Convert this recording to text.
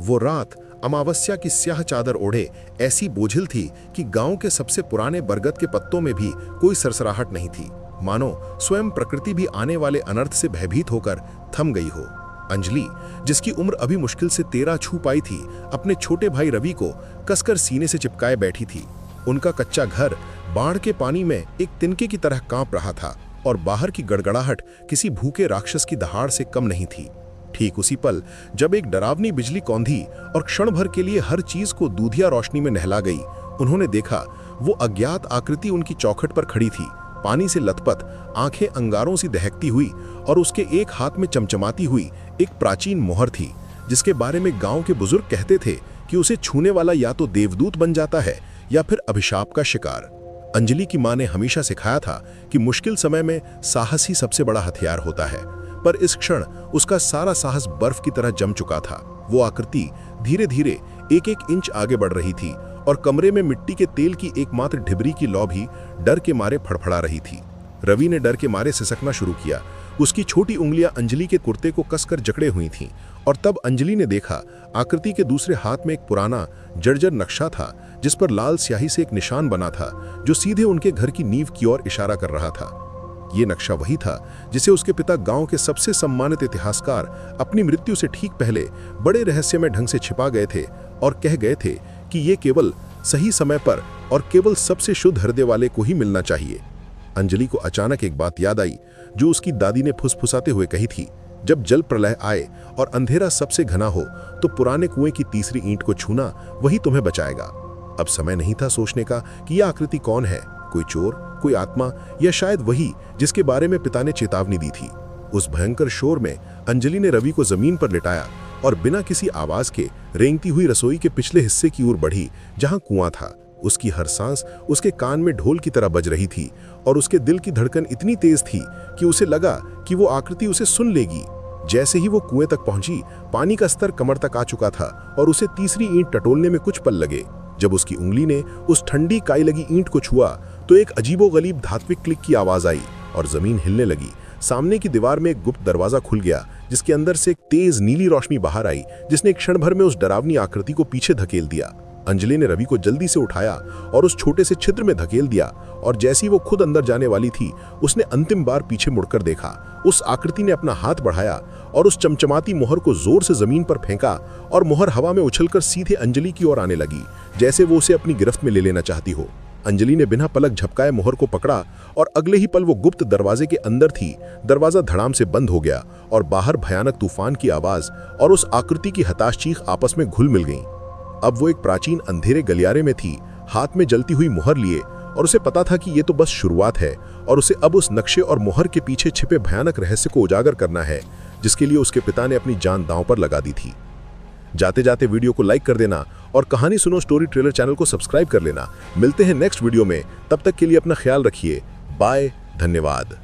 वो रात अमावस्या की स्याह चादर ओढ़े ऐसी बोझिल थी कि गांव के सबसे पुराने बरगद के पत्तों में भी कोई सरसराहट नहीं थी। मानो स्वयं प्रकृति भी आने वाले अनर्थ से भयभीत होकर थम गई हो। अंजलि, जिसकी उम्र अभी मुश्किल से 13 छू पाई थी, अपने छोटे भाई रवि को कसकर सीने से चिपकाए बैठी थी। उनका कच्चा घर बाढ़ के पानी में एक तिनके की तरह कांप रहा था और बाहर की गड़गड़ाहट किसी भूखे राक्षस की दहाड़ से कम नहीं थी। ठीक उसी पल जब एक डरावनी बिजली कौंधी और क्षण भर के लिए हर चीज को दूधिया रोशनी में नहला गई, उन्होंने देखा वो अज्ञात आकृति उनकी चौखट पर खड़ी थी, पानी से लथपथ, आंखें अंगारों सी दहकती हुई, और उसके एक हाथ में चमचमाती हुई एक प्राचीन मोहर थी, जिसके बारे में गांव के बुजुर्ग कहते थे कि उसे छूने वाला या तो देवदूत बन जाता है या फिर अभिशाप का शिकार। अंजलि की मां ने हमेशा सिखाया था कि मुश्किल समय में साहस ही सबसे बड़ा हथियार होता है, पर इस क्षण उसका सारा साहस बर्फ की तरह जम चुका था। वो आकृति धीरे धीरे 1-1 इंच आगे बढ़ रही थी और कमरे में मिट्टी के तेल की एकमात्र ढिबरी की लौ भी डर के मारे फड़फड़ा रही थी। रवि ने डर के मारे सिसकना शुरू किया। उसकी छोटी उंगलियां अंजलि के कुर्ते को कसकर जकड़े हुई थीं, और तब अंजलि ने देखा आकृति के दूसरे हाथ में एक पुराना जर्जर नक्शा था, जिस पर लाल स्याही से एक निशान बना था जो सीधे उनके घर की नींव की ओर इशारा कर रहा था। ये नक्शा वही था जिसे उसके पिता गांव के सबसे सम्मानित इतिहासकार अपनी मृत्यु से ठीक पहले बड़े रहस्यमय ढंग से छिपा गए थे और कह गए थे कि ये केवल सही समय पर और केवल सबसे शुद्ध हृदय वाले को ही मिलना चाहिए। अंजलि को अचानक एक बात याद आई जो उसकी दादी ने फुसफुसाते हुए कही थी, जब जल प्रलय आए और अंधेरा सबसे घना हो तो पुराने कुएं की तीसरी ईंट को छूना वही तुम्हें बचाएगा। अब समय नहीं था सोचने का कि यह आकृति कौन है, कोई चोर, कोई आत्मा, या शायद वही जिसके बारे में पिता ने चेतावनी दी थी। उस भयंकर शोर में अंजलि ने रवि को जमीन पर लिटाया और बिना किसी आवाज के रेंगती हुई रसोई के पिछले हिस्से की ओर बढ़ी जहां कुआं था। उसकी हर सांस उसके कान में ढोल की तरह बज रही थी और उसके दिल की धड़कन इतनी तेज थी कि उसे लगा कि वो आकृति उसे सुन लेगी। जैसे ही वो कुएं तक पहुंची, पानी का स्तर कमर तक आ चुका था और उसे तीसरी ईंट टटोलने में कुछ पल लगे। जब उसकी उंगली ने उस ठंडी काई लगी ईंट को छुआ तो एक अजीबोगरीब धात्विक क्लिक की आवाज आई और जमीन हिलने लगी। सामने की दीवार में एक गुप्त दरवाजा खुल गया, जिसके अंदर से एक तेज नीली रोशनी बाहर आई, जिसने एक क्षण भर में उस डरावनी आकृति को पीछे धकेल दिया। अंजलि ने रवि को जल्दी से उठाया और उस छोटे से छिद्र में धकेल दिया, और जैसी वो खुद अंदर जाने वाली थी, उसने अंतिम बार पीछे मुड़कर देखा। उस आकृति ने अपना हाथ बढ़ाया और उस चमचमाती मोहर को जोर से जमीन पर फेंका, और मोहर हवा में उछलकर सीधे अंजलि की ओर आने लगी, जैसे वो उसे अपनी गिरफ्त में ले लेना चाहती हो। अंजलि ने बिना पलक झपकाए मोहर को पकड़ा और अगले ही पल वो गुप्त दरवाजे के अंदर थी। दरवाजा धड़ाम से बंद हो गया और बाहर भयानक तूफान की आवाज और उस आकृति की हताश चीख आपस में घुल मिल गईं। अब वो एक प्राचीन अंधेरे गलियारे में थी, हाथ में जलती हुई मोहर लिए, और उसे पता था कि ये तो बस शुरुआत है और उसे अब उस नक्शे और मोहर के पीछे छिपे भयानक रहस्य को उजागर करना है, जिसके लिए उसके पिता ने अपनी जान दांव पर लगा दी थी। जाते जाते वीडियो को लाइक कर देना और कहानी सुनो स्टोरी ट्रेलर चैनल को सब्सक्राइब कर लेना। मिलते हैं नेक्स्ट वीडियो में, तब तक के लिए अपना ख्याल रखिए। बाय, धन्यवाद।